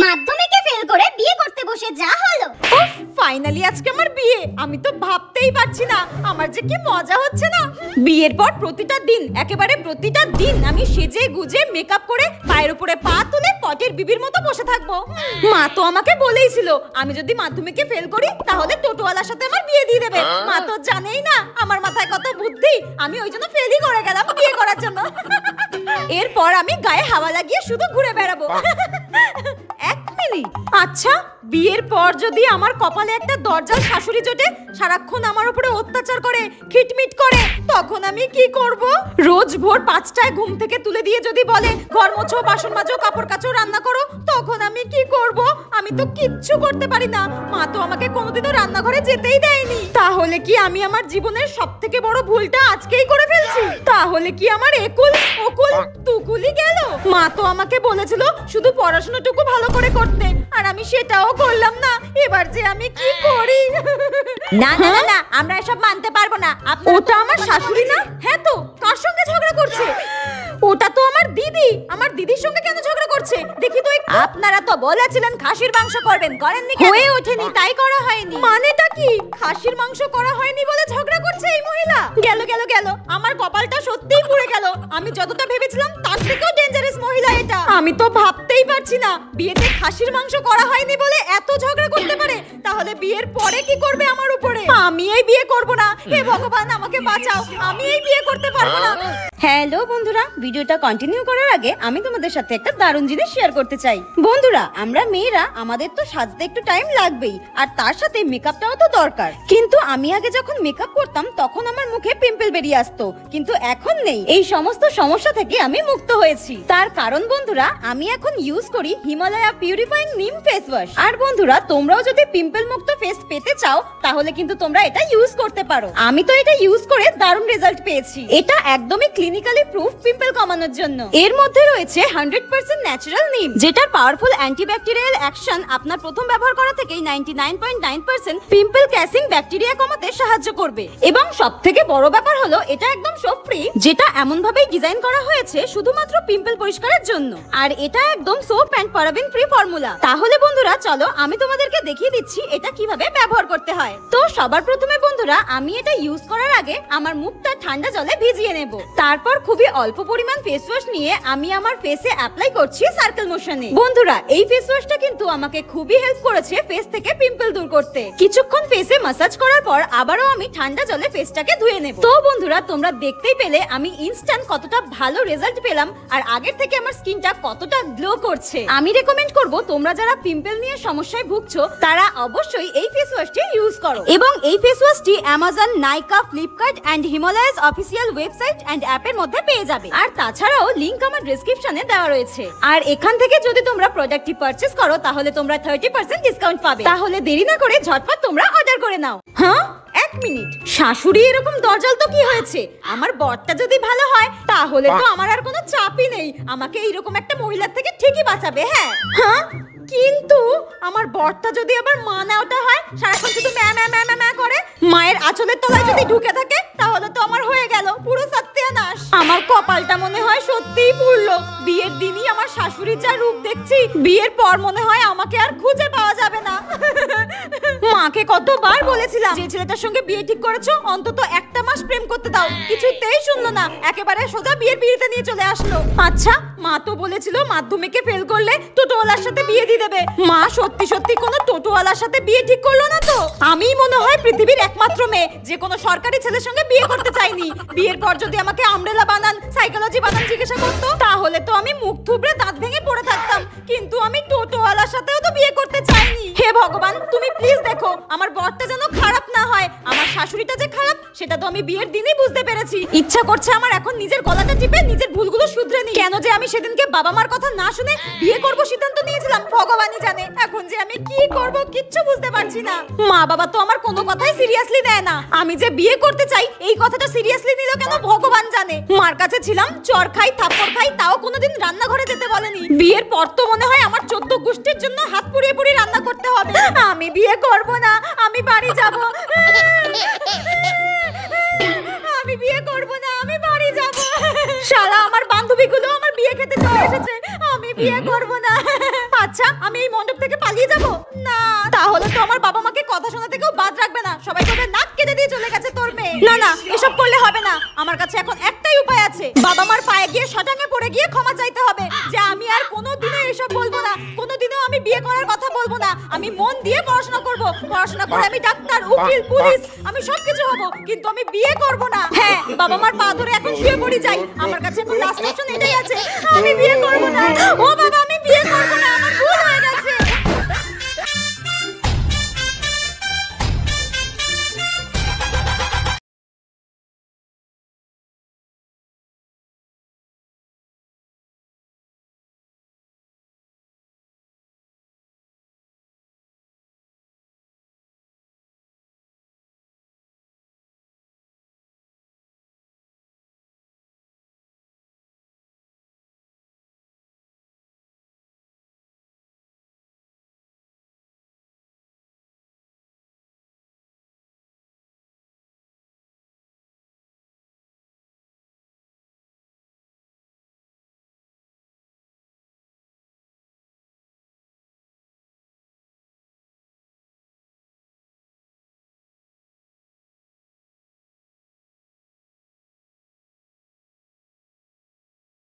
মাধ্যমিকে ফেল করে বিয়ে করতে বসে যা হলো। উফ, ফাইনালি আজকে আমার বিয়ে। আমি তো ভাবতেই পারছি না আমার যে কি মজা হচ্ছে না। বিয়ের পর প্রতিটা দিন, একেবারে প্রতিটা দিন আমি সেজে গুজে মেকআপ করে পায়ের উপরে পা তুলে পটের বিবির মতো বসে থাকবো। মা তো আমাকে বলেইছিল আমি যদি মাধ্যমিকে ফেল করি তাহলে টোটোওয়ালার সাথে আমার বিয়ে দিয়ে দেবে। মা তো জানেই না আমার মাথায় কত বুদ্ধি। আমি ওই জন্য ফেলই করে গেলাম বিয়ে করার জন্য। এরপর আমি গায়ে হাওয়া লাগিয়ে শুধু ঘুরে বেড়াবো। এক মিনিট, আচ্ছা বিয়ের পর যদি আমার কপালে একটা দরজাল শাশুড়ি জোটে, সারাক্ষণ আমার উপরে অত্যাচার করে, খিটমিট করে, তখন আমি কি করব? রোজ ভোর 5টায় ঘুম থেকে তুলে দিয়ে যদি বলে ঘর মোছো, বাসন মাজো, কাপড় কাচো, রান্না করো, তখন আমি কি করব? আমি তো কিচ্ছু করতে পারি না। মা তো আমাকে কোনোদিনও রান্নাঘরে যেতেই দেয়নি। তাহলে কি আমি আমার জীবনের সবথেকে বড় ভুলটা আজকেই করে ফেলছি? তাহলে কি আমার একুল ওকুল তুকুলি গেল? মা তো আমাকে বলেছিল শুধু পড়াশোনাটুকু ভালো করে করতে, আর আমি সেটাও করলাম না। এবার যে আমি কি করি? না না না না, আমরা এসব মানতে পারবো না। ওটা আমার শাশুড়ি না? হ্যাঁ তো, কার সঙ্গে ঝগড়া করছে? ওটা তো আমার দিদি। আমার দিদির সঙ্গে কেন ঝগড়া করছে দেখি তো। আপনারা তো বলেছিলেন খাসির মাংস করবেন, করেননি কেন? হয়ে ওঠেনি তাই করা হয়নি। মানেটা কি? খাসির মাংস করা হয়নি বলে ঝগড়া করছে এই মহিলা? গেল গেল গেল, আমার কপালটা সত্যিই পুড়ে গেল। আমি যতটা ভেবেছিলাম তার থেকেও ডেঞ্জারাস মহিলা এটা। আমি তো ভাবতেই পারছি না বিয়েতে খাসির মাংস করা হয়নি বলে এত ঝগড়া করতে পারে। তাহলে বিয়ের পরে কি করবে আমার উপরে? আমি এই বিয়ে করব না। হে ভগবান আমাকে বাঁচাও, আমি এই বিয়ে করতে পারবো না। হ্যালো বন্ধুরা, ভিডিওটা কন্টিনিউ করার আগে আমি তোমাদের সাথে একটা দারুণ জিনিস শেয়ার করতে চাই। বন্ধুরা, আমরা মেয়েরা আমাদের তো সাজতে একটু টাইম লাগবেই, আর তার সাথে মেকআপটাও তো দরকার। কিন্তু আমি আগে যখন মেকআপ করতাম তখন আমার মুখে পিম্পল বেরিয়ে আসতো, কিন্তু এখন নেই। এই সমস্ত সমস্যা থেকে আমি মুক্ত হয়েছি। তার কারণ বন্ধুরা, আমি এখন ইউজ করি হিমালয়া পিউরিফাইং নিম ফেস ওয়াশ। আর বন্ধুরা, তোমরাও যদি পিম্পল মুক্ত ফেস পেতে চাও তাহলে কিন্তু তোমরা এটা ইউজ করতে পারো। আমি তো এটা ইউজ করে দারুণ রেজাল্ট পেয়েছি। এটা একদমই ক্লিনিক্যালি প্রুফ পিম্পল কমানোর জন্য। এর মধ্যে রয়েছে 100% ন্যাচারাল নিম, যেটার পাওয়ারফুল অ্যান্টিব্যাকটেরিয়াল অ্যাকশন আপনার প্রথম ব্যবহার করা থেকেই 99.9% পিম্পল ক্যাসিং ব্যাকটেরিয়া কমাতে সাহায্য করবে। এবং সবথেকে বড় ব্যাপার হলো এটা একদম সোপ ফ্রি, যেটা এমন ভাবেই ডিজাইন করা হয়েছে শুধুমাত্র পিম্পল পরিষ্কারের জন্য। আর এটা একদম soap and paraben free formula. তাহলে বন্ধুরা চলো আমি তোমাদেরকে দেখিয়ে দিচ্ছি এটা কিভাবে ব্যবহার করতে হয়। তো সবার প্রথমে বন্ধুরা, আমি এটা ইউজ করার আগে আমার মুখটা ঠান্ডা জলে ভিজিয়ে নেব। তারপর খুবই অল্প পরিমাণ ফেস ওয়াশ নিয়ে আমি আমার ফেসে অ্যাপ্লাই করছি সার্কেল মোশনে। বন্ধুরা, এই ফেস ওয়াশটা কিন্তু আমাকে খুবই হেল্প করেছে ফেস থেকে পিম্পল দূর করতে। কিছুক্ষণ ফেসে ম্যাসাজ করার পর আবারও আমি ঠান্ডা জলে ফেসটাকে ধুয়ে নেব। তো বন্ধুরা, তোমরা দেখতেই পেলে আমি ইনস্ট্যান্ট কতটা ভালো রেজাল্ট পেলাম, আর আগের থেকে আমার স্কিনটা কতটা গ্লো করছে। আমি রেকমেন্ড করব তোমরা যারা পিম্পল নিয়ে সমস্যায় ভুগছো তারা অবশ্যই এই ফেস ওয়াশটি ইউজ করো। এবং এই ফেস ওয়াশটি Amazon, Nykaa, Flipkart and Himalayas official website and অ্যাপের মধ্যে পেয়ে যাবে। আর তাছাড়াও লিংক আমার ডেসক্রিপশনে দেওয়া রয়েছে। আর এখান থেকে যদি তোমরা প্রোডাক্টটি পারচেজ করো তাহলে তোমরা 30% ডিসকাউন্ট পাবে। তাহলে দেরি না করে ঝটপট তোমরা অর্ডার করে নাও। হ্যাঁ, এক মিনিট, শাশুড়ি এরকম দরজাল তো কি হয়েছে? আমার বরটা যদি ভালো হয় তাহলে তো আমার আর কোনো চাপই নেই। আমাকে এইরকম একটা মহিলার থেকে ঠিকই বাঁচাবে। হ্যাঁ হ্যাঁ, কিন্তু আমার বরটা যদি আবার মা নেওয়াটা হয়, সারাক্ষণ শুধু ম্যা ম্যা ম্যা ম্যা করে, মায়ের আঁচলের তলায় যদি ঢুকে থাকে তাহলে তো আমার হয়ে গেল পুরো সত্যানাশ। আমার কপালটা মনে হয় সত্যিই পুড়লো। বিয়ের দিনই আমার শাশুড়ির যা রূপ দেখছি, বিয়ের পর মনে হয় আমাকে আর খুঁজে পাওয়া যাবে না। মাকে কতবার বলেছিলাম যে ছেলেটার সঙ্গে বিয়ে ঠিক করেছো অন্তত একটা মাস প্রেম করতে দাও, কিছুতেই শুনলো না। একেবারে সোজা বিয়ের পিড়িতে নিয়ে চলে আসলো। আচ্ছা, মা তো বলেছিল মাধ্যমিকে ফেল করলে টোটোওয়ালার সাথে বিয়ে দিয়ে দেবে। মা সত্যি সত্যি কোনো টোটোওয়ালার সাথে বিয়ে ঠিক করলো না তো? আমি মনে হয় পৃথিবীর একমাত্র মেয়ে যে কোনো সরকারি ছেলের সঙ্গে বিয়ে করতে চাইনি। বিয়ের পর যদি আমাকে আমব্রেলা বানান, সাইকোলজি বানান জিজ্ঞাসা করতো তাহলে তো আমি মুখ থুবড়ে দাঁত ভেঙে পড়ে থাকতাম। কিন্তু আমি টোটোওয়ালার সাথেও তো বিয়ে করতে চাইনি। হে ভগবান, তুমি প্লিজ দেখো আমার বরটা যেন খারাপ না হয়। আমার শাশুড়িটা যে খারাপ সেটা তো আমি বিয়ের দিনই বুঝতে পেরেছি। ইচ্ছা করছে আমার এখন নিজের গলাটা টিপে নিজের ভুলগুলো শুধরে নিই। কেন যে আমি সেদিনকে বাবা মার কথা না শুনে বিয়ে করব সিদ্ধান্ত নিয়েছিলাম ভগবানই জানে। এখন যে আমি কি করব কিচ্ছু বুঝতে পারছি না। মা বাবা তো আমার কোনো কথাই সিরিয়াসলি নেয় না। আমি যে বিয়ে করতে চাই এই কথাটা সিরিয়াসলি নিল কেন ভগবান জানে। মার কাছে ছিলাম, চর খাই, থাপ্পড় খাই, তাও কোনোদিন রান্নাঘরে যেতে বলেনি। বিয়ের পর তো মনে হয় আমার 14 গোষ্ঠীর জন্য হাত পুড়িয়ে পুড়িয়ে রান্না করতে হবে। আমি বিয়ে করব না, আমি বাড়ি যাব। আমি বিয়ে করব না, আমি বাড়ি যাব। শালা আমার বান্ধবীগুলো আমার বিয়ে খেতে চলে এসেছে। আমি বিয়ে করব না। আচ্ছা আচ্ছা আমি এই মণ্ডপ থেকে পালিয়ে যাব না, তাহলে তো আমার বাবা মাকে কথা শোনা থেকেও বাদ রাখবে না, সবাই তোকে নাক কেটে দিয়ে চলে গেছে তোর মেয়ে। না না, এসব করলে হবে না, আমার কাছে এখন একটাই উপায় আছে, বাবা মার পায়ে গিয়ে শটাঙে পড়ে গিয়ে ক্ষমা চাইতে হবে যে আমি আর কোনোদিনও এসব বলবো না, কোনোদিনও আমি বিয়ে করার কথা বলবো না, আমি মন দিয়ে পড়াশোনা করব, পড়াশোনা করে আমি ডাক্তার, উকিল, পুলিশ, আমি সবকিছু হব, কিন্তু আমি বিয়ে করব না। হ্যাঁ, বাবা মার পা ধরে এখন শুয়ে পড়ি যাই, আমার কাছে এখন লাস্ট অপশন এটাই আছে, আমি বিয়ে করব না। ও বাবা, আমি বিয়ে করব না।